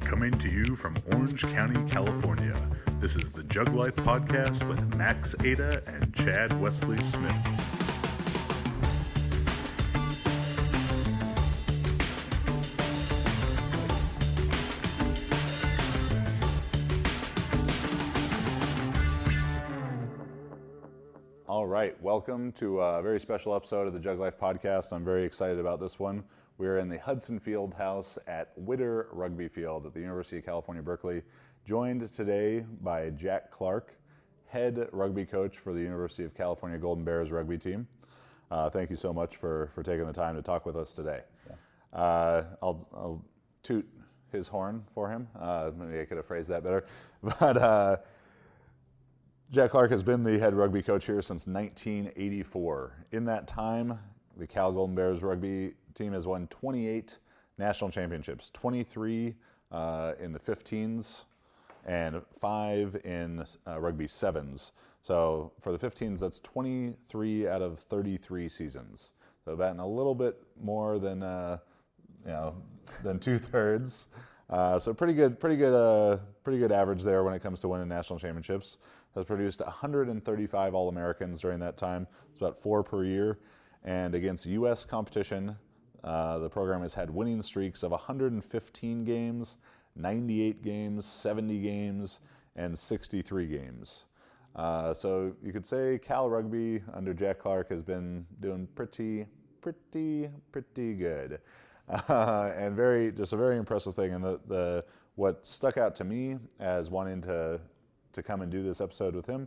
Coming to you from Orange County, California, this is the Jug Life Podcast with Max Ada and Chad Wesley Smith. All right, welcome to a very special episode of the Jug Life Podcast. I'm very excited about this one. We're in the Hudson Field House at Witter Rugby Field at the University of California-Berkeley, joined today by Jack Clark, head rugby coach for the University of California Golden Bears rugby team. Thank you so much for taking the time to talk with us today. I'll toot his horn for him. Maybe I could have phrased that better. But Jack Clark has been the head rugby coach here since 1984. In that time, the Cal Golden Bears rugby team has won 28 national championships, 23 in the 15s and 5 in rugby sevens. So for the 15s, that's 23 out of 33 seasons. So batting a little bit more than than 2/3. So pretty good average there when it comes to winning national championships. Has produced 135 All-Americans during that time. It's about 4 per year. And against U.S. competition, the program has had winning streaks of 115 games, 98 games, 70 games, and 63 games. So you could say Cal Rugby under Jack Clark has been doing pretty good. And just a very impressive thing. And what stuck out to me as wanting to come and do this episode with him,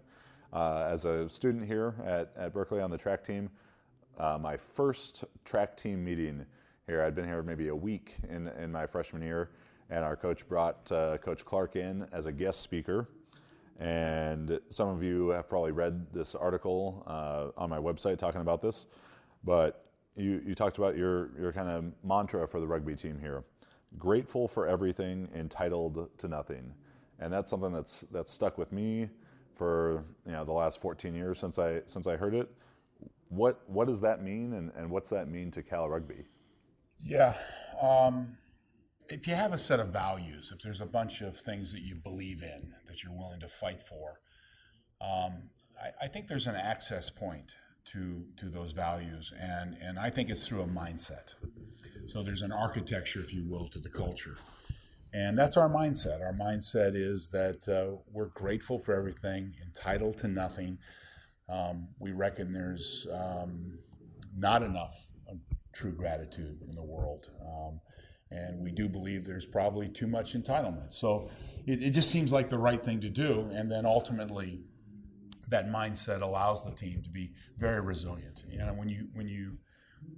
as a student here at Berkeley on the track team, my first track team meeting here, I'd been here maybe a week in my freshman year, and our coach brought Coach Clark in as a guest speaker. And some of you have probably read this article on my website talking about this, but you talked about your kind of mantra for the rugby team here: grateful for everything, entitled to nothing. And that's something that's stuck with me for the last 14 years since I heard it. What does that mean, and what's that mean to Cal Rugby? Yeah, if you have a set of values, if there's a bunch of things that you believe in that you're willing to fight for, I think there's an access point to those values, and I think it's through a mindset. So there's an architecture, if you will, to the culture. And that's our mindset. Our mindset is that we're grateful for everything, entitled to nothing. We reckon there's not enough true gratitude in the world. And we do believe there's probably too much entitlement. So it just seems like the right thing to do. And then ultimately, that mindset allows the team to be very resilient. When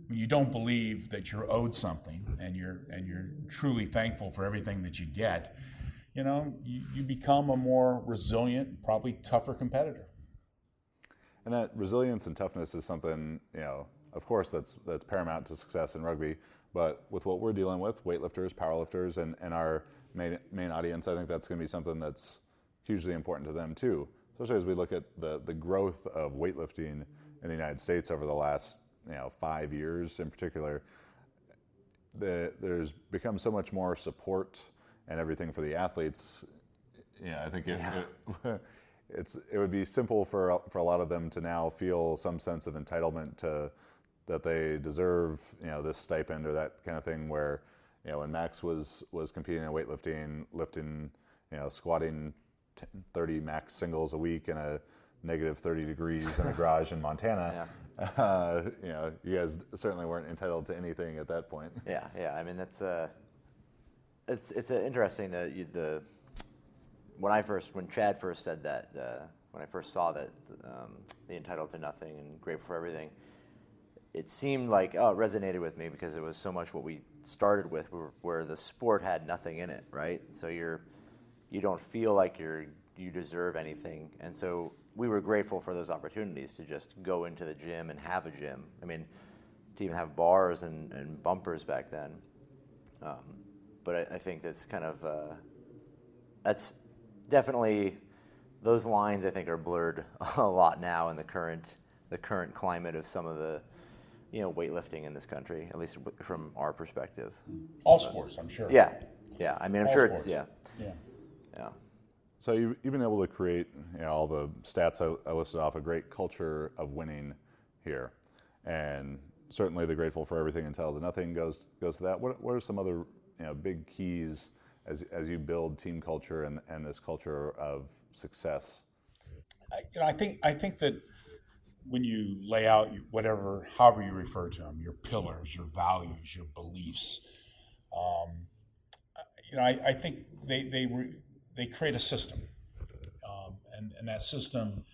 you don't believe that you're owed something, and you're truly thankful for everything that you get, you become a more resilient, probably tougher competitor. And that resilience and toughness is something, of course, that's paramount to success in rugby. But with what we're dealing with, weightlifters, powerlifters, and our main audience, I think that's going to be something that's hugely important to them too. Especially as we look at the growth of weightlifting in the United States over the last 5 years in particular. There's become so much more support and everything for the athletes. I think it would be simple for a lot of them to now feel some sense of entitlement that they deserve this stipend or that kind of thing. Where when Max was competing in weightlifting, lifting squatting 30 max singles a week in a negative 30 degrees in a garage in Montana. You guys certainly weren't entitled to anything at that point. Yeah. I mean, that's it's interesting that when Chad first said that, when I first saw that, the entitled to nothing and grateful for everything, it seemed like it resonated with me because it was so much what we started with, where the sport had nothing in it, right? So you don't feel like you deserve anything, and so we were grateful for those opportunities to just go into the gym and have a gym. I mean, to even have bars and bumpers back then. But I think that's kind of that's definitely, those lines I think are blurred a lot now in the current climate of some of the weightlifting in this country, at least from our perspective. All sports, I'm sure. Yeah. Yeah, I mean, I'm All sure sports. it's, yeah. Yeah. Yeah. So you've been able to create, all the stats I listed off, a great culture of winning here, and certainly the grateful for everything entitled to nothing goes to that. What are some other big keys as you build team culture and this culture of success? I think that when you lay out however you refer to them, your pillars, your values, your beliefs, I think they create a system, and that system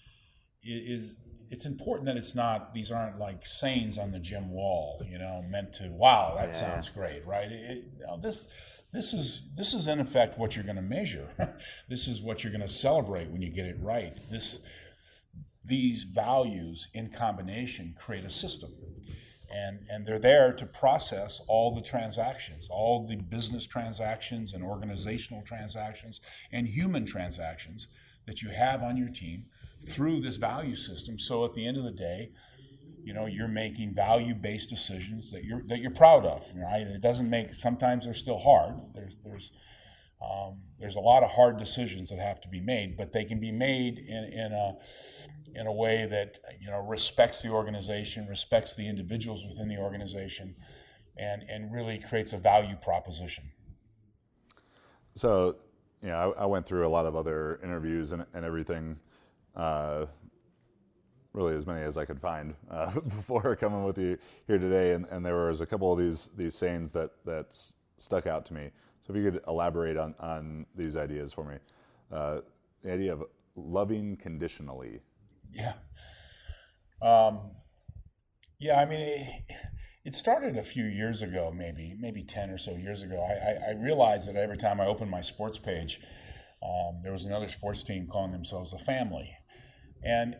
it's important that these aren't like sayings on the gym wall, meant to, wow, that sounds great, right? This is in effect what you're going to measure. This is what you're going to celebrate when you get it right. These values in combination create a system. And they're there to process all the transactions, all the business transactions and organizational transactions and human transactions that you have on your team through this value system. So at the end of the day, you're making value-based decisions that you're proud of. Right? It doesn't make. Sometimes they're still hard. There's a lot of hard decisions that have to be made, but they can be made in a way that respects the organization, respects the individuals within the organization, and really creates a value proposition. So, I went through a lot of other interviews and everything, really as many as I could find before coming with you here today, and there was a couple of these sayings that stuck out to me. So if you could elaborate on these ideas for me. The idea of loving conditionally. Yeah. I mean, it started a few years ago, maybe 10 or so years ago. I realized that every time I opened my sports page, there was another sports team calling themselves a family. And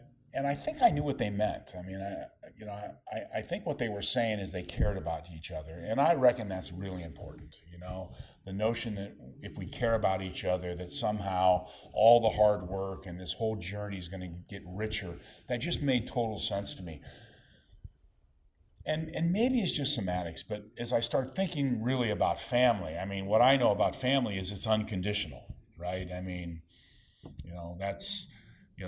I think I knew what they meant. I mean, I think what they were saying is they cared about each other. And I reckon that's really important. The notion that if we care about each other, that somehow all the hard work and this whole journey is going to get richer, that just made total sense to me. And maybe it's just semantics, but as I start thinking really about family, I mean, what I know about family is it's unconditional, right? I mean, that's,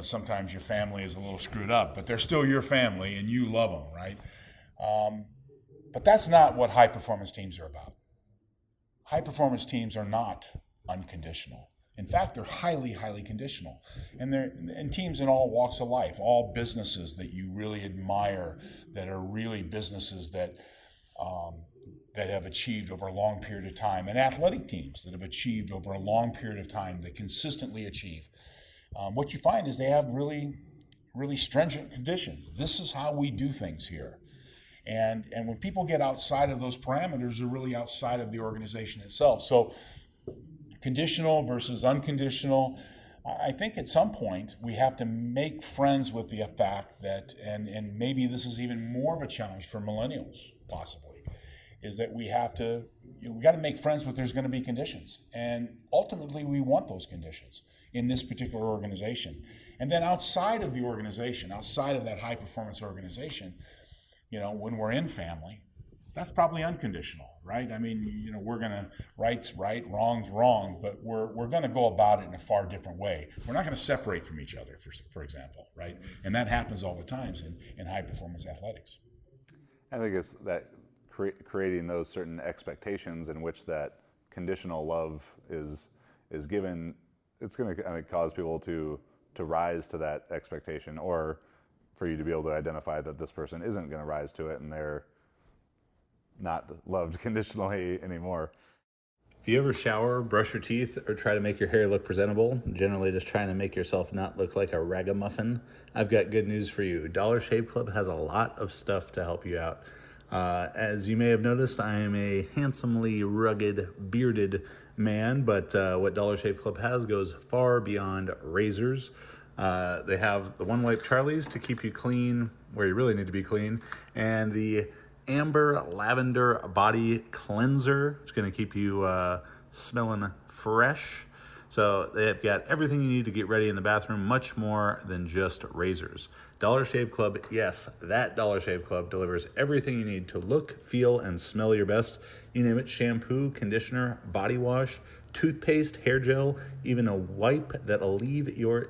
sometimes your family is a little screwed up, but they're still your family and you love them, right? But that's not what high performance teams are about. High performance teams are not unconditional. In fact, they're highly, highly conditional. And they're in teams in all walks of life, all businesses that you really admire, that are really businesses that have achieved over a long period of time, and athletic teams that have achieved over a long period of time, that consistently achieve. What you find is they have really, really stringent conditions. This is how we do things here. And when people get outside of those parameters, they're really outside of the organization itself. So conditional versus unconditional, I think at some point we have to make friends with the fact that, and maybe this is even more of a challenge for millennials, possibly, is that we got to make friends with there's going to be conditions. And ultimately we want those conditions in this particular organization. And then outside of the organization, outside of that high performance organization, when we're in family, that's probably unconditional, right? I mean, we're going to, right's right, wrong's wrong, but we're going to go about it in a far different way. We're not going to separate from each other, for example, right? And that happens all the times in high performance athletics. I think it's that creating those certain expectations in which that conditional love is given. It's going to cause people to rise to that expectation, or for you to be able to identify that this person isn't going to rise to it and they're not loved conditionally anymore. If you ever shower, brush your teeth, or try to make your hair look presentable, generally just trying to make yourself not look like a ragamuffin, I've got good news for you. Dollar Shave Club has a lot of stuff to help you out. As you may have noticed, I am a handsomely rugged, bearded man, but what Dollar Shave Club has goes far beyond razors. They have the One Wipe Charlies to keep you clean where you really need to be clean, and the Amber Lavender Body Cleanser. It's going to keep you smelling fresh. So they've got everything you need to get ready in the bathroom, much more than just razors. Dollar Shave Club, yes, that Dollar Shave Club delivers everything you need to look, feel, and smell your best. You name it: shampoo, conditioner, body wash, toothpaste, hair gel, even a wipe that'll leave your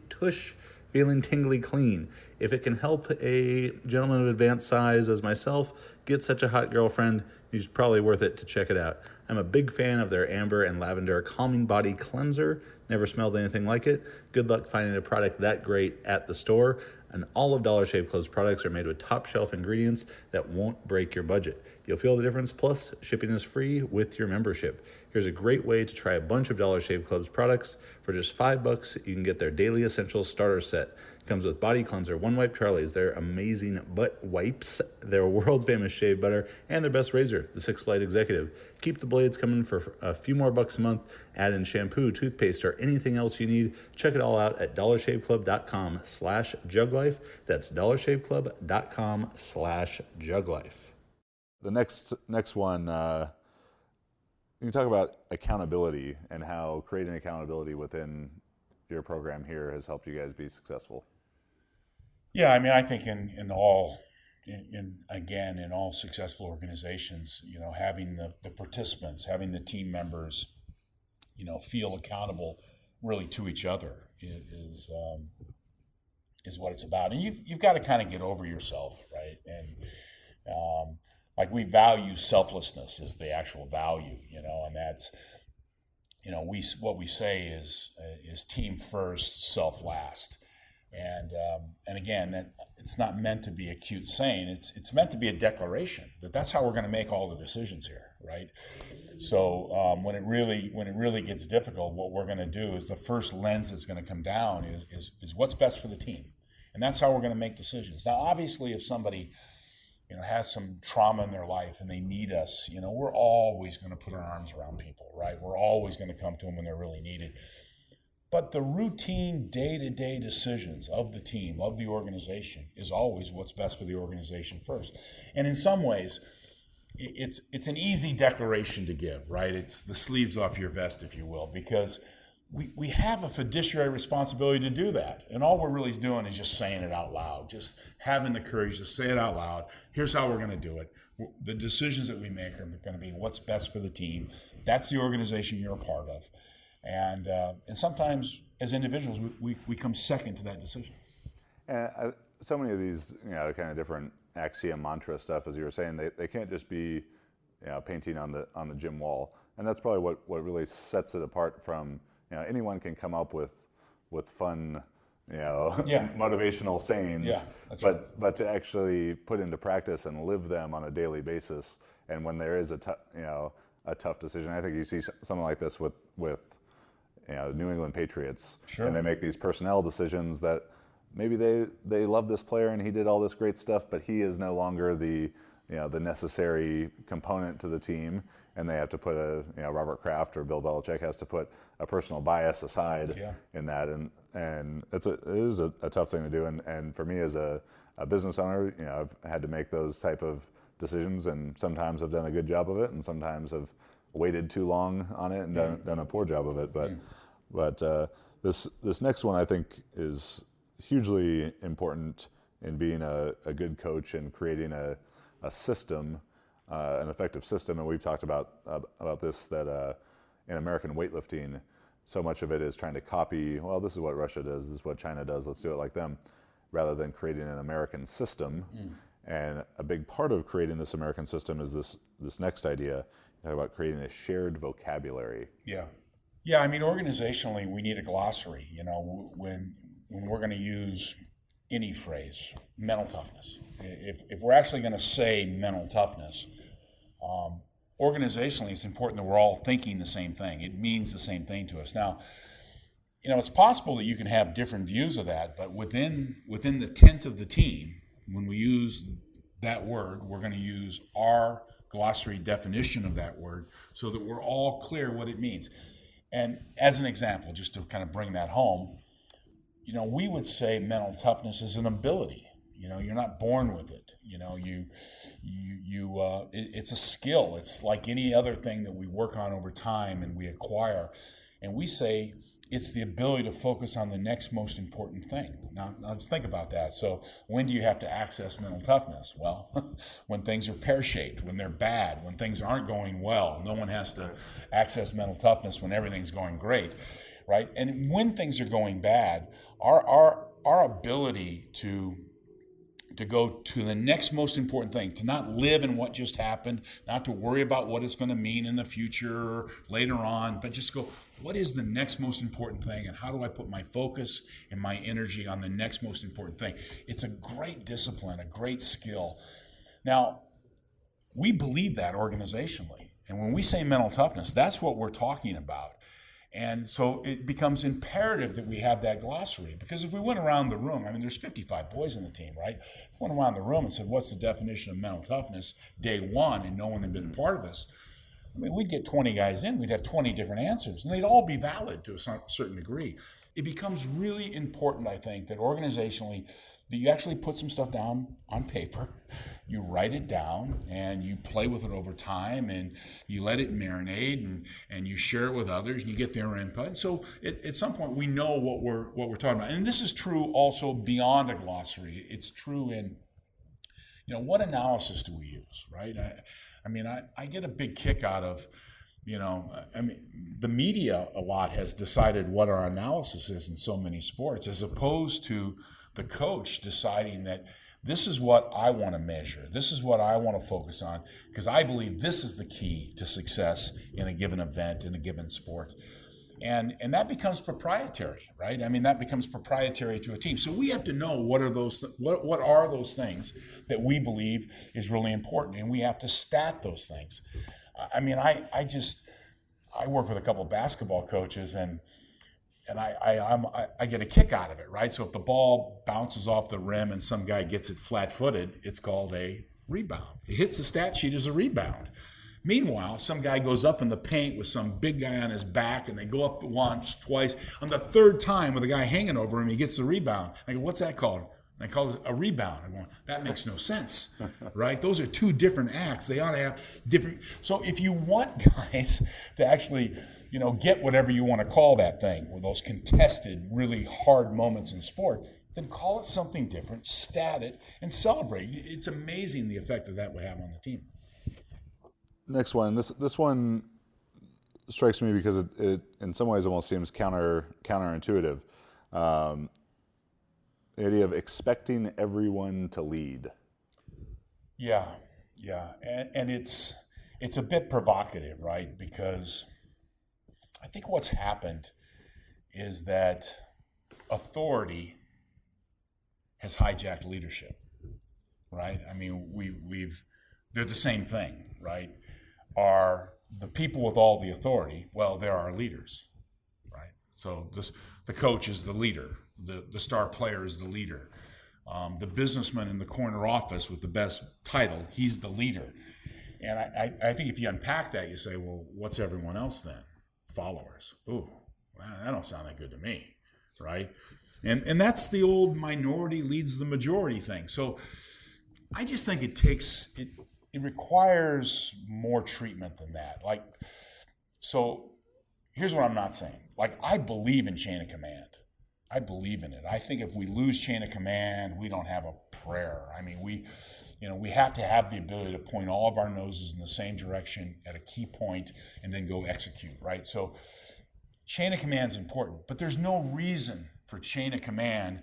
tush feeling tingly clean. If it can help a gentleman of advanced size as myself get such a hot girlfriend, it's probably worth it to check it out. I'm a big fan of their amber and lavender calming body cleanser. Never smelled anything like it. Good luck finding a product that great at the store. And all of Dollar Shave Club's products are made with top shelf ingredients that won't break your budget. You'll feel the difference, plus shipping is free with your membership. Here's a great way to try a bunch of Dollar Shave Club's products. For just $5, you can get their Daily Essentials Starter Set. It comes with body cleanser, One Wipe Charlie's, their amazing butt wipes, their world famous shave butter, and their best razor, the 6-Blade Executive. Keep the blades coming for a few more bucks a month. Add in shampoo, toothpaste, or anything else you need. Check it all out at dollarshaveclub.com/juglife. That's dollarshaveclub.com/juglife. The next one, you can talk about accountability and how creating accountability within your program here has helped you guys be successful. Yeah, I mean, I think in all successful organizations, having the participants, having the team members, feel accountable really to each other is what it's about. And you've got to kind of get over yourself, right? And like we value selflessness as the actual value, and that's, what we say is team first, self last. And again, that it's not meant to be a cute saying. It's meant to be a declaration that's how we're going to make all the decisions here, right? So when it really gets difficult, what we're going to do is the first lens that's going to come down is what's best for the team, and that's how we're going to make decisions. Now, obviously, if somebody has some trauma in their life and they need us, we're always going to put our arms around people, right? We're always going to come to them when they're really needed. But the routine day-to-day decisions of the team, of the organization, is always what's best for the organization first. And in some ways, it's an easy declaration to give, right? It's the sleeves off your vest, if you will, because we have a fiduciary responsibility to do that. And all we're really doing is just saying it out loud, just having the courage to say it out loud. Here's how we're going to do it. The decisions that we make are going to be what's best for the team. That's the organization you're a part of. And sometimes as individuals, we come second to that decision. And so many of these, kind of different axiom mantra stuff, as you were saying, they can't just be, painting on the gym wall. And that's probably what really sets it apart from, anyone can come up with fun, motivational sayings. Yeah, that's but right. But to actually put into practice and live them on a daily basis, and when there is a tough decision, I think you see something like this with the New England Patriots. Sure. And they make these personnel decisions that maybe they love this player and he did all this great stuff, but he is no longer the necessary component to the team, and they have to put Robert Kraft or Bill Belichick has to put a personal bias aside in that, and it is a tough thing to do, and for me as a business owner, I've had to make those type of decisions, and sometimes I've done a good job of it, and sometimes I've waited too long on it and done a poor job of it. But this next one I think is hugely important in being a good coach and creating a system, an effective system. And we've talked about this, that in American weightlifting, so much of it is trying to copy, well, this is what Russia does, this is what China does, let's do it like them, rather than creating an American system. And a big part of creating this American system is this next idea, talk about creating a shared vocabulary. Yeah, I mean, organizationally, we need a glossary, when we're going to use any phrase, mental toughness. If we're actually going to say mental toughness, organizationally, it's important that we're all thinking the same thing. It means the same thing to us. Now, it's possible that you can have different views of that, but within the tent of the team, when we use that word, we're going to use our glossary definition of that word so that we're all clear what it means. And as an example, just to kind of bring that home, we would say mental toughness is an ability. You're not born with it. It's a skill. It's like any other thing that we work on over time and we acquire. And we say it's the ability to focus on the next most important thing. Now just think about that. So when do you have to access mental toughness? Well, when things are pear-shaped, when they're bad, when things aren't going well. No one has to access mental toughness when everything's going great, right? And when things are going bad, our ability to go to the next most important thing, to not live in what just happened, not to worry about what it's going to mean in the future or later on, but just go, what is the next most important thing, and how do I put my focus and my energy on the next most important thing? It's a great discipline, a great skill. Now, we believe that organizationally, and when we say mental toughness, that's what we're talking about. And so it becomes imperative that we have that glossary, because if we went around the room, I mean, there's 55 boys in the team, right? If we went around the room and said, what's the definition of mental toughness day one, and no one had been a part of this, I mean, we'd get 20 guys in, we'd have 20 different answers, and they'd all be valid to a certain degree. It becomes really important, I think, that organizationally, that you actually put some stuff down on paper, you write it down, and you play with it over time, and you let it marinate, and you share it with others, and you get their input. And so at some point, we know what we're talking about. And this is true also beyond a glossary. It's true in, what analysis do we use, right? I get a big kick out of, the media a lot has decided what our analysis is in so many sports, as opposed to the coach deciding that this is what I want to measure. This is what I want to focus on, because I believe this is the key to success in a given event, in a given sport. And that becomes proprietary, right? I mean, that becomes proprietary to a team. So we have to know what are those things that we believe is really important, and we have to stat those things. I mean, I work with a couple of basketball coaches, and I get a kick out of it, right? So if the ball bounces off the rim and some guy gets it flat-footed, it's called a rebound. It hits the stat sheet as a rebound. Meanwhile, some guy goes up in the paint with some big guy on his back, and they go up once, twice. On the third time with a guy hanging over him, he gets the rebound. I go, what's that called? And I call it a rebound. I'm going, that makes no sense, right? Those are two different acts. They ought to have different. So if you want guys to actually, get whatever you want to call that thing, with those contested, really hard moments in sport, then call it something different, stat it, and celebrate. It's amazing the effect that would have on the team. Next one. This one strikes me because it in some ways almost seems counterintuitive. The idea of expecting everyone to lead. Yeah, and it's a bit provocative, right? Because I think what's happened is that authority has hijacked leadership, right? I mean, they're the same thing, right? Are the people with all the authority, well, they're our leaders, right? So the coach is the leader, the star player is the leader, the businessman in the corner office with the best title, he's the leader. And I think if you unpack that, you say, well, what's everyone else then? Followers. Ooh, well, that don't sound that good to me, right? And that's the old minority leads the majority thing. So I just think it requires more treatment than that. So here's what I'm not saying. I believe in chain of command. I believe in it. I think if we lose chain of command, we don't have a prayer. I mean, we have to have the ability to point all of our noses in the same direction at a key point and then go execute, right? So chain of command is important, but there's no reason for chain of command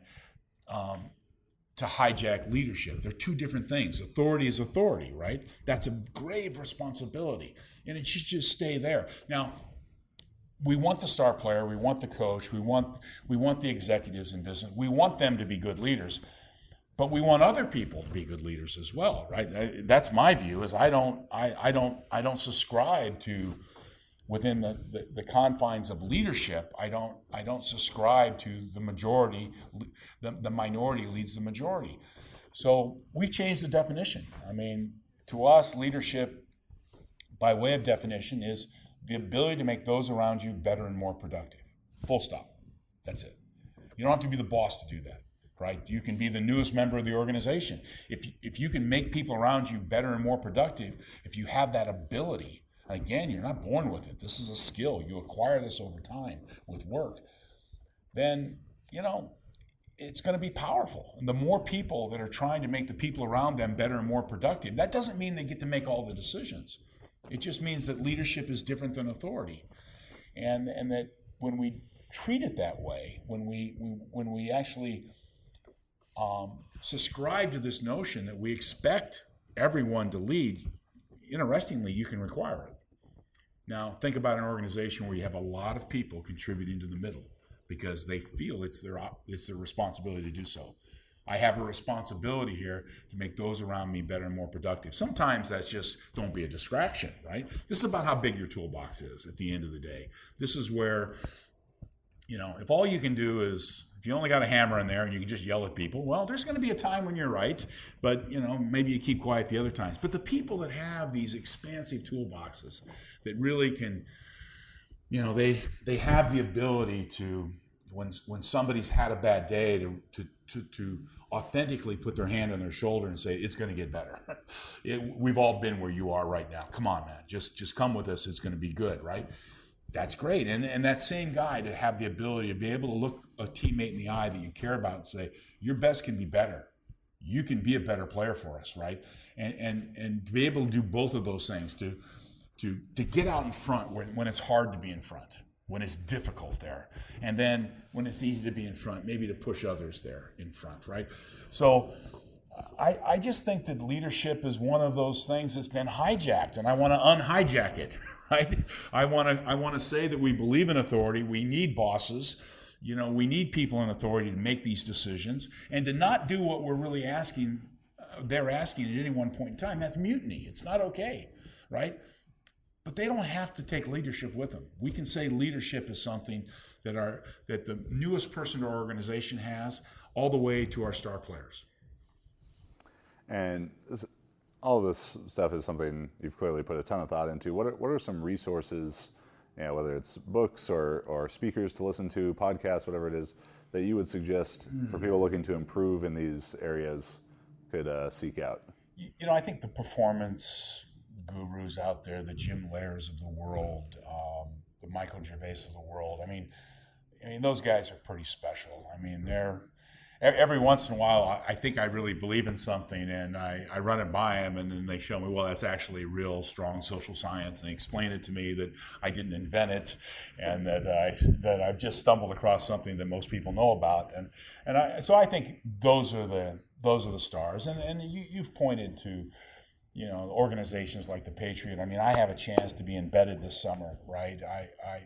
to hijack leadership. They're two different things. Authority is authority, right? That's a grave responsibility, and it should just stay there. Now, we want the star player, we want the coach, we want the executives in business. We want them to be good leaders, but we want other people to be good leaders as well, right? That's my view. Is I don't subscribe to, within the confines of leadership, I don't subscribe to the majority. The minority leads the majority. So we've changed the definition. I mean, to us, leadership, by way of definition, is the ability to make those around you better and more productive. Full stop. That's it. You don't have to be the boss to do that, right? You can be the newest member of the organization. If you can make people around you better and more productive, if you have that ability, again, you're not born with it. This is a skill. You acquire this over time with work. Then, it's going to be powerful. And the more people that are trying to make the people around them better and more productive, that doesn't mean they get to make all the decisions. It just means that leadership is different than authority. And that when we treat it that way, when we actually subscribe to this notion that we expect everyone to lead, interestingly, you can require it. Now, think about an organization where you have a lot of people contributing to the middle because they feel it's their responsibility to do so. I have a responsibility here to make those around me better and more productive. Sometimes that's just, don't be a distraction, right? This is about how big your toolbox is at the end of the day. This is where, if all you can do is, if you only got a hammer in there and you can just yell at people, well, there's going to be a time when you're right, but, maybe you keep quiet the other times. But the people that have these expansive toolboxes that really can, they have the ability to, when somebody's had a bad day, to authentically put their hand on their shoulder and say, it's going to get better. We've all been where you are right now. Come on, man. Just come with us. It's going to be good, right? That's great. And that same guy to have the ability to be able to look a teammate in the eye that you care about and say, your best can be better. You can be a better player for us, right? And to be able to do both of those things, to get out in front when it's hard to be in front, when it's difficult there. And then when it's easy to be in front, maybe to push others there in front, right? So I just think that leadership is one of those things that's been hijacked, and I want to unhijack it, right? I want to say that we believe in authority. We need bosses. We need people in authority to make these decisions, and to not do what we're really asking, they're asking at any one point in time. That's mutiny. It's not okay, right? But they don't have to take leadership with them. We can say leadership is something that the newest person to our organization has, all the way to our star players. And all of this stuff is something you've clearly put a ton of thought into. What are some resources, whether it's books or speakers to listen to, podcasts, whatever it is, that you would suggest for people looking to improve in these areas could seek out? I think the performance gurus out there, the Jim Lairs of the world, the Michael Gervais of the world. I mean, those guys are pretty special. They're every once in a while, I think I really believe in something, and I run it by them, and then they show me, well, that's actually real strong social science, and they explain it to me that I didn't invent it, and that I've just stumbled across something that most people know about, so I think those are the stars, and you've pointed to, organizations like the Patriot. I have a chance to be embedded this summer, right?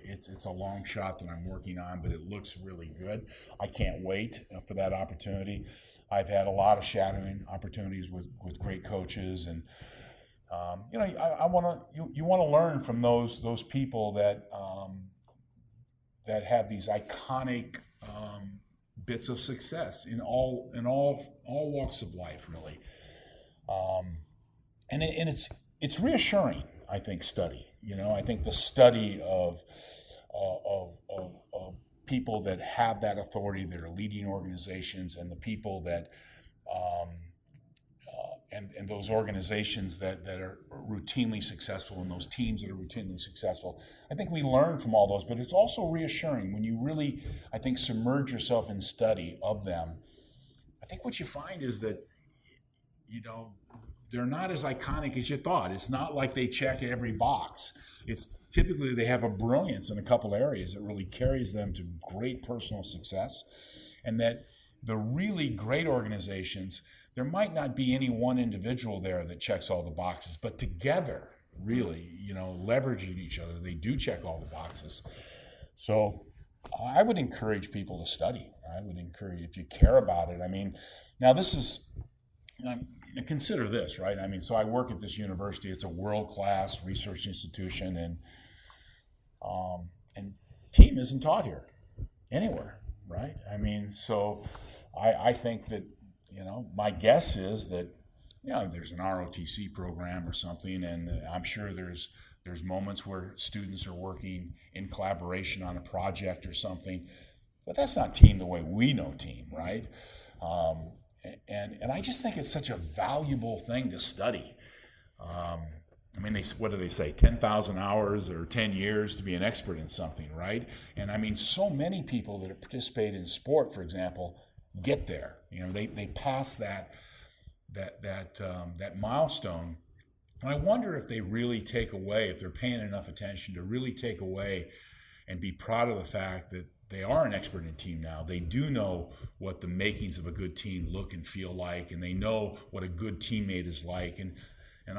It's a long shot that I'm working on, but it looks really good. I can't wait for that opportunity. I've had a lot of shadowing opportunities with great coaches, and I want to learn from those people that have these iconic bits of success in all walks of life, really. And it's reassuring, I think, study. I think the study of people that have that authority, that are leading organizations, and the people that and those organizations that are routinely successful, and those teams that are routinely successful. I think we learn from all those, but it's also reassuring when you really, I think, submerge yourself in study of them. I think what you find is that, they're not as iconic as you thought. It's not like they check every box. It's typically they have a brilliance in a couple areas that really carries them to great personal success, and that the really great organizations, there might not be any one individual there that checks all the boxes, but together, really, leveraging each other, they do check all the boxes. So I would encourage people to study. I would encourage, if you care about it. Now this is, consider this, right? So I work at this university. It's a world-class research institution, and team isn't taught here anywhere, right? So I think that, my guess is that, there's an ROTC program or something, and I'm sure there's moments where students are working in collaboration on a project or something, but that's not team the way we know team, right? And I just think it's such a valuable thing to study. I mean, what do they say? 10,000 hours or 10 years to be an expert in something, right? And I mean, so many people that participate in sport, for example, get there. You know, they pass that milestone. And I wonder if they really take away, if they're paying enough attention to really take away and be proud of the fact that they are an expert in team now. They do know what the makings of a good team look and feel like, and they know what a good teammate is like. And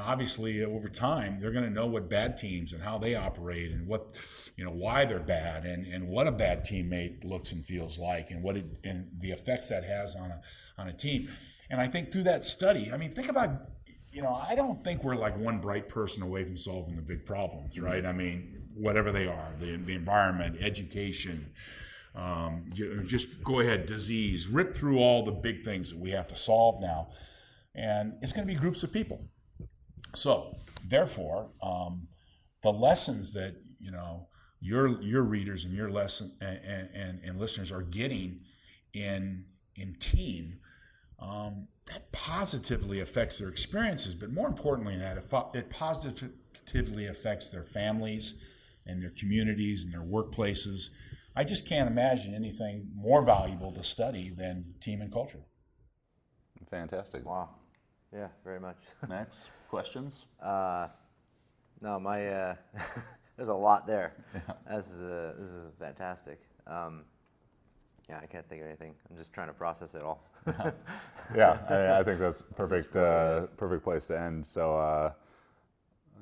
obviously, over time, they're going to know what bad teams and how they operate, and what, you know, why they're bad, and what a bad teammate looks and feels like, and and the effects that has on a team. And I think through that study, I mean, think about, you know, I don't think we're like one bright person away from solving the big problems, right? I mean, whatever they are, the environment, education, just go ahead, disease, rip through all the big things that we have to solve now, and it's going to be groups of people. So, therefore, the lessons that, you know, your readers and your and listeners are getting in team, that positively affects their experiences. But more importantly than that, it positively affects their families and their communities and their workplaces. I just can't imagine anything more valuable to study than team and culture. Fantastic. Wow. Yeah, very much. Max, questions? No, my there's a lot there. Yeah. This is fantastic. Yeah, I can't think of anything. I'm just trying to process it all. Yeah, I think that's perfect. Perfect place to end. So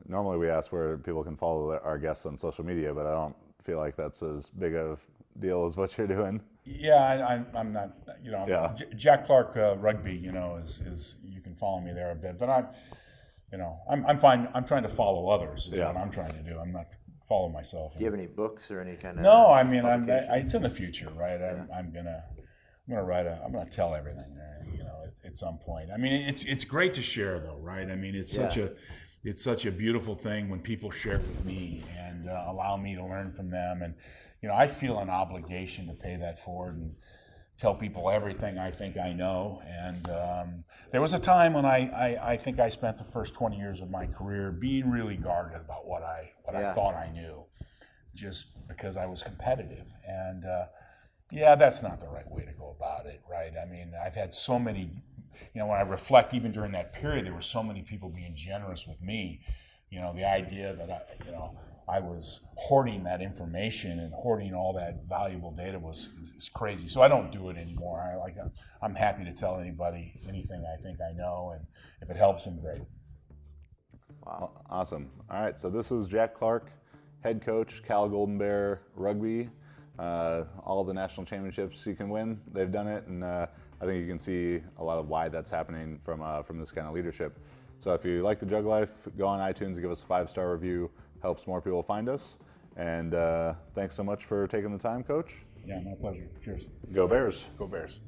normally we ask where people can follow our guests on social media, but I don't feel like that's as big of a deal as what you're doing. Yeah, I'm not. You know, Yeah. Jack Clark Rugby. You know, is you can follow me there a bit, but I'm fine. I'm trying to follow others. Is what I'm trying to do. I'm not follow myself. Do you have any books or any kind of? No, I mean, it's in the future, right? I'm gonna tell everything, you know, at some point. I mean, it's great to share, though, right? I mean, it's such a beautiful thing when people share with me and allow me to learn from them, and you know, I feel an obligation to pay that forward and tell people everything I think I know. And there was a time when I think I spent the first 20 years of my career being really guarded about what I thought I knew, just because I was competitive. And that's not the right way to go about it, right? I mean, I've had so many, you know, when I reflect, even during that period, there were so many people being generous with me. You know, the idea that I was hoarding that information and hoarding all that valuable data is crazy. So I don't do it anymore. I'm happy to tell anybody anything I think I know, and if it helps them, great. Wow. Awesome. All right, so this is Jack Clark, head coach, Cal Golden Bear Rugby. All the national championships you can win, they've done it, and I think you can see a lot of why that's happening from this kind of leadership. So if you like the Jug Life, go on iTunes and give us a 5-star review. Helps more people find us. And thanks so much for taking the time, Coach. Yeah, my pleasure. Cheers. Go Bears. Go Bears.